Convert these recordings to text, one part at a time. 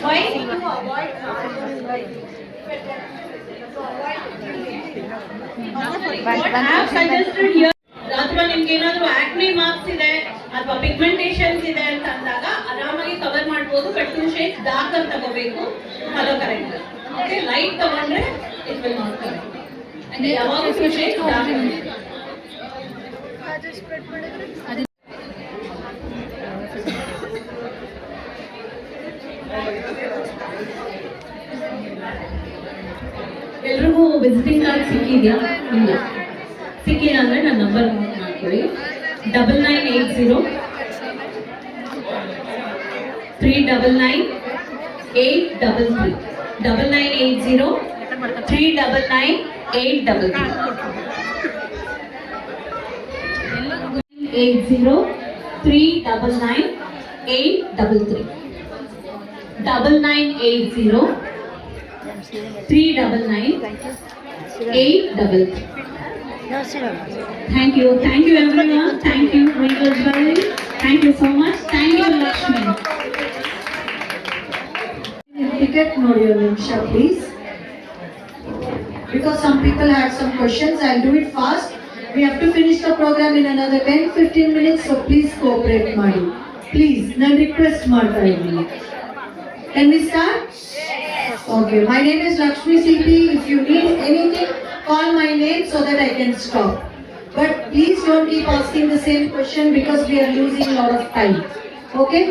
Why to avoid what I have suggested here ಅಥವಾ ನಿಮ್ಗೆ ಏನಾದರೂ ಆಕ್ನೆ ಮಾರ್ಕ್ಸ್ ಇದೆ ಅಥವಾ ಪಿಗ್ಮೆಂಟೇಷನ್ಸ್ ಇದೆ ಅಂತ ಅಂದಾಗ ಆರಾಮಾಗಿ ಕವರ್ ಮಾಡ್ಬೋದು. ಬಟ್ 2 ಶೇಡ್ಸ್ ಡಾರ್ಕರ್ ತಗೋಬೇಕು. Hello correct. ಓಕೆ, ಲೈಟ್ ತಗೊಂಡ್ರೆ ಇಟ್ ವಿಲ್ ನಾಟ್ ಕರೆಕ್ಟ್. ಅಂದ್ರೆ ಯಾವಾಗ 2 ಶೇಡ್ಸ್ ಡಾರ್ಕರ್ ಎಲ್ರಿಗೂ ವಿಸಿಟಿಂಗ್ ಕಾರ್ಡ್ ಸಿಕ್ಕಿದೆಯಾ? ಇಲ್ಲ. ಸಿಕ್ಕಿಲ್ಲ ಅಂದರೆ ನನ್ನ ನಂಬರ್ ನೋಟ್ ಮಾಡ್ಕೊಳ್ಳಿ. 9980 399 833 9980 399 833 80 399 833 9980 399 833. Thank you everyone. Thank you Ringal. Thank you so much. Thank you Lakshmi. Ticket ನೋಡಿ ಒಂದು ನಿಮಿಷ please, because some people had some questions. I'll do it fast. We have to finish the program in another 10-15 minutes, so please cooperate ಮಾಡಿ please. ನಾನು request ಮಾಡ್ತಾ ಇದ್ದೀನಿ. Can we start? Okay, my name is Lakshmi CP. If you need anything, call my name so that I can stop. But please don't keep asking the same question because we are losing a lot of time. Okay?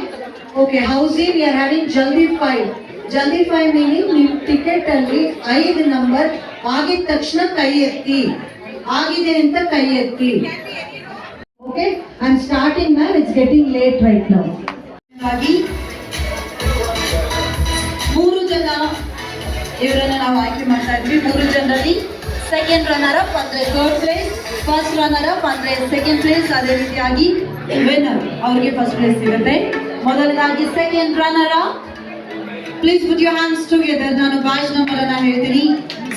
Okay, housing, we are having Jaldi 5. Jaldi 5 meaning ನೀವು ticket ಅಲ್ಲಿ 5 number ಆಗಿದ ತಕ್ಷಣ ಕೈ ಎತ್ತಿ, ಆಗಿದೆ ಅಂತ ಕೈ ಎತ್ತಿ. Okay? I'm starting now. It's getting late right now. ಹಾಗಾಗಿ 3 ಜನ ಇವರನ್ನ ನಾವು ಆಯ್ಕೆ ಮಾಡ್ತಾ ಇದ್ವಿ. 3 ಜನರಲ್ಲಿ ಸೆಕೆಂಡ್ ರನ್ನರ್ ಅಪ್ ಅಂದ್ರೆ third place, first runner up ಅಂದ್ರೆ ಸೆಕೆಂಡ್ ಪ್ಲೇಸ್, ಅದೇ ರೀತಿಯಾಗಿ ವಿನ್ನರ್ ಅವ್ರಿಗೆ ಫಸ್ಟ್ ಪ್ಲೇಸ್ ಸಿಗುತ್ತೆ. ಮೊದಲದಾಗಿ second runner up, please put your hands together. ನಾನು ಬ್ಯಾಚ್ ನಂಬರ್ ಅನ್ನ ಹೇಳ್ತೀನಿ.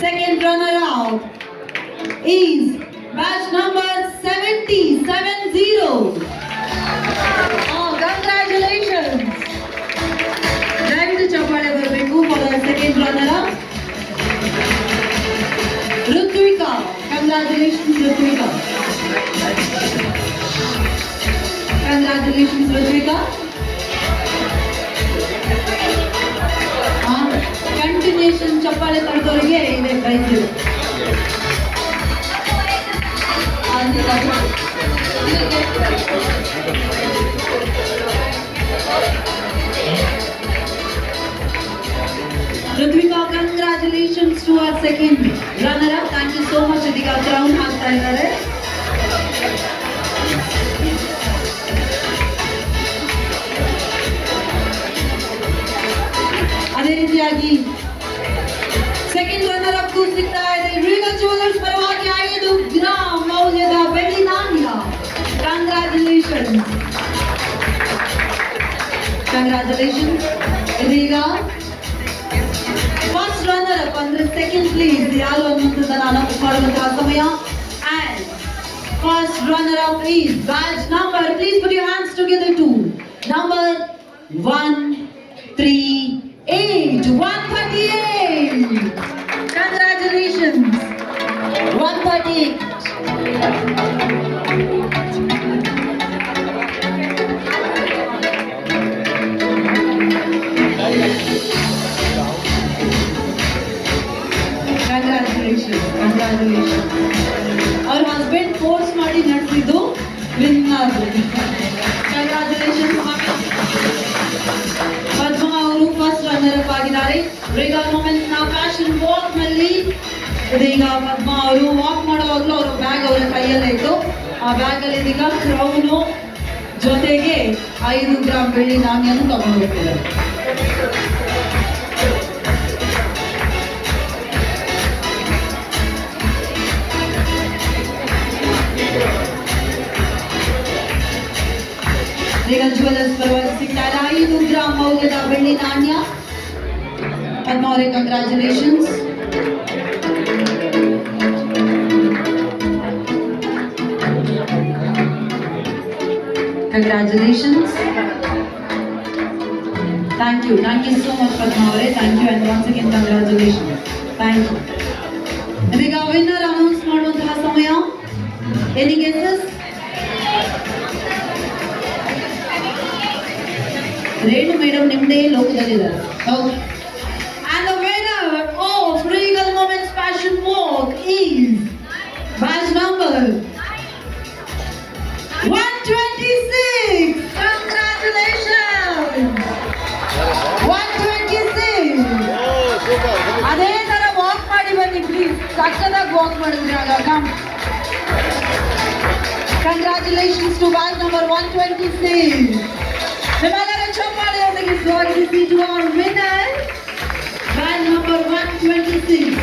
Second runner up is batch number 7070. Congratulations. ದಯವಿಟ್ಟು ಚಪ್ಪಾಳೆ ಬರಬೇಕು for the second runner up. Ritvika, congratulations Ritvika. Congratulations Ritvika. Continuation ಚಪ್ಪಾಳೆ ತಡೆದವರಿಗೆ ಇದೆ prize. Ritvika, congratulations to our second runner-up. Thank you so much, Ritvika. Crown ಹಾಕ್ತಾ ಇದ್ದಾರೆ. ಅದೇ ರೀತಿಯಾಗಿ ಸೆಕೆಂಡ್ ರನ್ನರ್-ಅಪ್ ಸಿಗ್ತಾ ಇದೆ. ರೀಗಲ್ ಜ್ಯುವೆಲರ್ಸ್ ಪರವಾಗಿ 5 ಗ್ರಾಮ್ ಮೌಲ್ಯದ ಬೆಳ್ಳಿ ನಾಣ್ಯ. ಕಂಗ್ರಾಚುಲೇಷನ್ಸ್. ಕಂಗ್ರಾಚುಲೇಷನ್ಸ್. ಇದೀಗ ಫಸ್ಟ್ ರನ್ನರ್ ಅಪ್ ಅಂದ್ರೆ ಸೆಕೆಂಡ್ ಪ್ಲೇಸ್ ಯಾರು ಅನ್ನುವಂಥದ್ದನ್ನು ಅನೌನ್ಸ್ ಮಾಡುವಂತಹ ಸಮಯ. And first runner up is batch number, please put your hands together to number 138. 138. Congratulations. 138. Congratulation. ಅವ್ರ ಹಸ್ಬೆಂಡ್ ಫೋರ್ಸ್ ಮಾಡಿ ನಡೆಸಿದ್ದು ವಿನ್ ಆದ್ರು. ಕಂಗ್ರಾಚುಲೇಷನ್. ಪದ್ಮ ಅವರು ಫಸ್ಟ್ ರನ್ನರ್ ಅಪ್ ಆಗಿದ್ದಾರೆ. ರೇಗಾ ಮೊಮೆಂಟ್ ನ ಫ್ಯಾಷನ್ ವಾಕ್ ನಲ್ಲಿ ಇದೀಗ ಪದ್ಮ ಅವರು ವಾಕ್ ಮಾಡುವಾಗಲೂ ಅವರ ಬ್ಯಾಗ್ ಅವರ ಕೈಯಲ್ಲೇ ಇತ್ತು. ಆ ಬ್ಯಾಗ್ ಅಲ್ಲಿ ಇದೀಗ ಕ್ರೌನು ಜೊತೆಗೆ 5 ಗ್ರಾಮ್ ಬೆಳ್ಳಿ ನಾಣ್ಯನು ತಗೊಂಡು ಹೋಗ್ತಿದ್ದಾರೆ. ರೀಗಲ್ ಜ್ಯುವೆಲರ್ಸ್ ಪರವಾಗಿ ಸಿಗ್ತಾ ಇದೆ 5 ಗ್ರಾಮ್ ಮೌಲ್ಯದ ಬೆಳ್ಳಿ ನಾಣ್ಯ. ಪದ್ಮ ಅವರೇ congratulations. Congratulations. Thank you so much Padma ಅವರೇ. Thank you and once again congratulations. Thank you. ಇದೀಗ ವಿನ್ನರ್ ಅನೌನ್ಸ್ ಮಾಡುವಂತಹ ಸಮಯ. Any guesses? ರೇಣು ಮೇಡಮ್ ನಿಮ್ಮದೇ ಲೋಕದಲ್ಲಿದ್ದಾರೆ. Okay. And the winner of Regal Moments Fashion Walk is badge number 126. Congratulations. 126. ಅದೇ ತರ walk ಮಾಡಿ ಬನ್ನಿ please. ಸಕ್ಕದಾಗಿ walk ಮಾಡಿದ್ರಿ ಆಗ. Congratulations to badge number 126. ನಿಮ್ಮೆಲ್ಲರ ಚಪ್ಪಾಳೆಯೊಂದಿಗೆ ಸ್ವಾಗತಿಸಿ to our winner, badge number 126.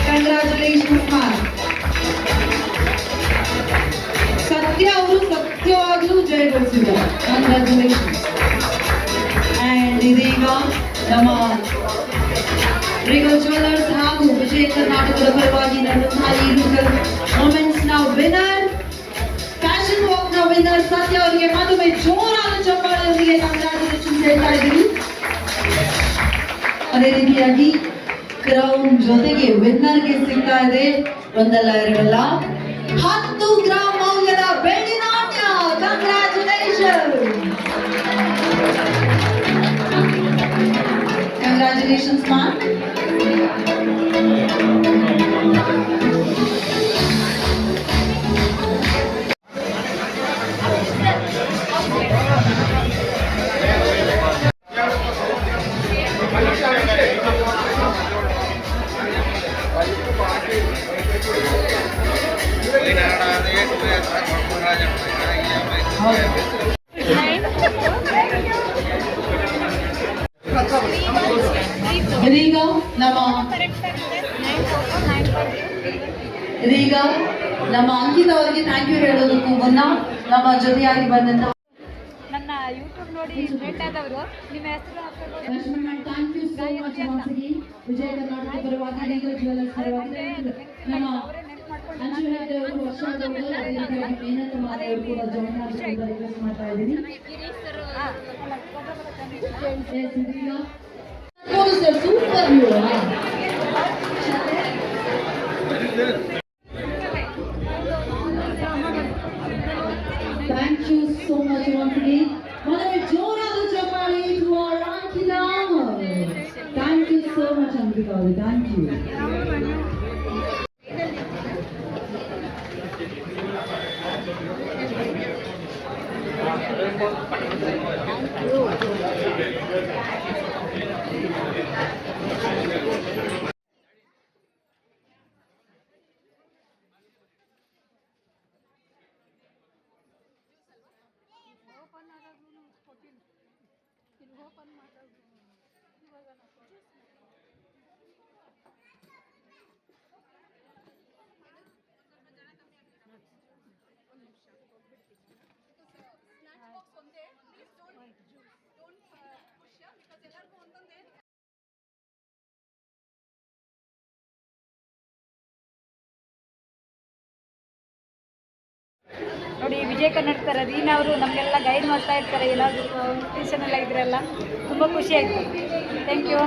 Congratulations ma'am. ಸತ್ಯ ಅವರು ಸತ್ಯವಾಗ್ಲೂ ಜಯಗಳಿಸಿದ್ದಾರೆ. Congratulations. And ಇದೀಗ ನಮ್ಮ ರಿಗಲ್ ಜ್ಯುವೆಲ್ಲರ್ಸ್ ಹಾಗೂ ವಿಜಯ ಕರ್ನಾಟಕದ ಪರವಾಗಿ ನಡೆದಂತಹ ಈ ರಿಗಲ್ ಮೊಮೆಂಟ್ಸ್ ನ ವಿನ್ನರ್, ಫ್ಯಾಷನ್ ವಾಕ್ ನ ವಿನ್ನರ್ ಸತ್ಯ ಅವರಿಗೆ ಮತ್ತೊಮ್ಮೆ ಜೋರಾದ ಚಪ್ಪಾಳೆಯೊಂದಿಗೆ ಕಂಗ್ರಾಚುಲೇಷನ್ಸ್ ಹೇಳ್ತಾ ಇದ್ದೀವಿ. ಅದೇ ರೀತಿಯಾಗಿ ಕ್ರೌನ್ ಜೊತೆಗೆ ವಿನ್ನರ್ಗೆ ಸಿಗ್ತಾ ಇದೆ ಒಂದಲ್ಲ ಎರಡಲ್ಲ 10 ಗ್ರಾಂ ಮೌಲ್ಯದ ಬೆಳ್ಳಿ ನಾಣ್ಯ. ಕಂಗ್ರಾಚುಲೇಷನ್. Congratulations ma'am. ಇದೀಗ ನಮ್ಮ ಅಂಕಿತ ಅವರಿಗೆ ಥ್ಯಾಂಕ್ ಯು ಹೇಳೋದಕ್ಕೂ ಮುನ್ನ ನಮ್ಮ ಜೊತೆಯಾಗಿ ಬಂದಂತ ನನ್ನ ಯೂಟ್ಯೂಬ್ ನೋಡಿ ಫ್ರೆಂಡ್ ಆದವರು ನಿಮ್ಮ ಹೆಸರು thank you so much ಮಾಸಿಗಿ Vijaya Karnataka ಪರವಾಗಿ ರಿಗಲ್ ಜ್ಯುವೆಲ್ಲರ್ಸ್ ಪರವಾಗಿ ನಮ್ಮ ಅಂಚು ಹೆಡ್ ಅವರು ವರ್ಷಾದವರು ಅದೇ ರೀತಿಯಾಗಿ ಮೇನತ್ ಮಾದವರು ಕೂಡ ಜಾಯಿನ್ ಆಗಬೇಕು ಅಂತ ರಿಕ್ವೆಸ್ಟ್ ಮಾಡ್ತಾ ಇದ್ದೀನಿ. Super view. Thank you so much once again. ಮನವಿ ಜೋರಾದ ಚಪ್ಪಾಳೆ to our Ankita. Thank you so much Ankita ಅವರೇ. Thank you. ನೋಡಿ ವಿಜಯ ಕರ್ನಾಟಕ ರೀನಾ ಅವರು ನಮಗೆಲ್ಲ ಗೈಡ್ ಮಾಡ್ತಾ ಇರ್ತಾರೆ. ಎಲ್ಲಾದರೂ ಕಾಂಪಿಟೇಷನ್ ಎಲ್ಲ ಇದ್ರಲ್ಲ ತುಂಬ ಖುಷಿ ಆಯಿತು. Thank you.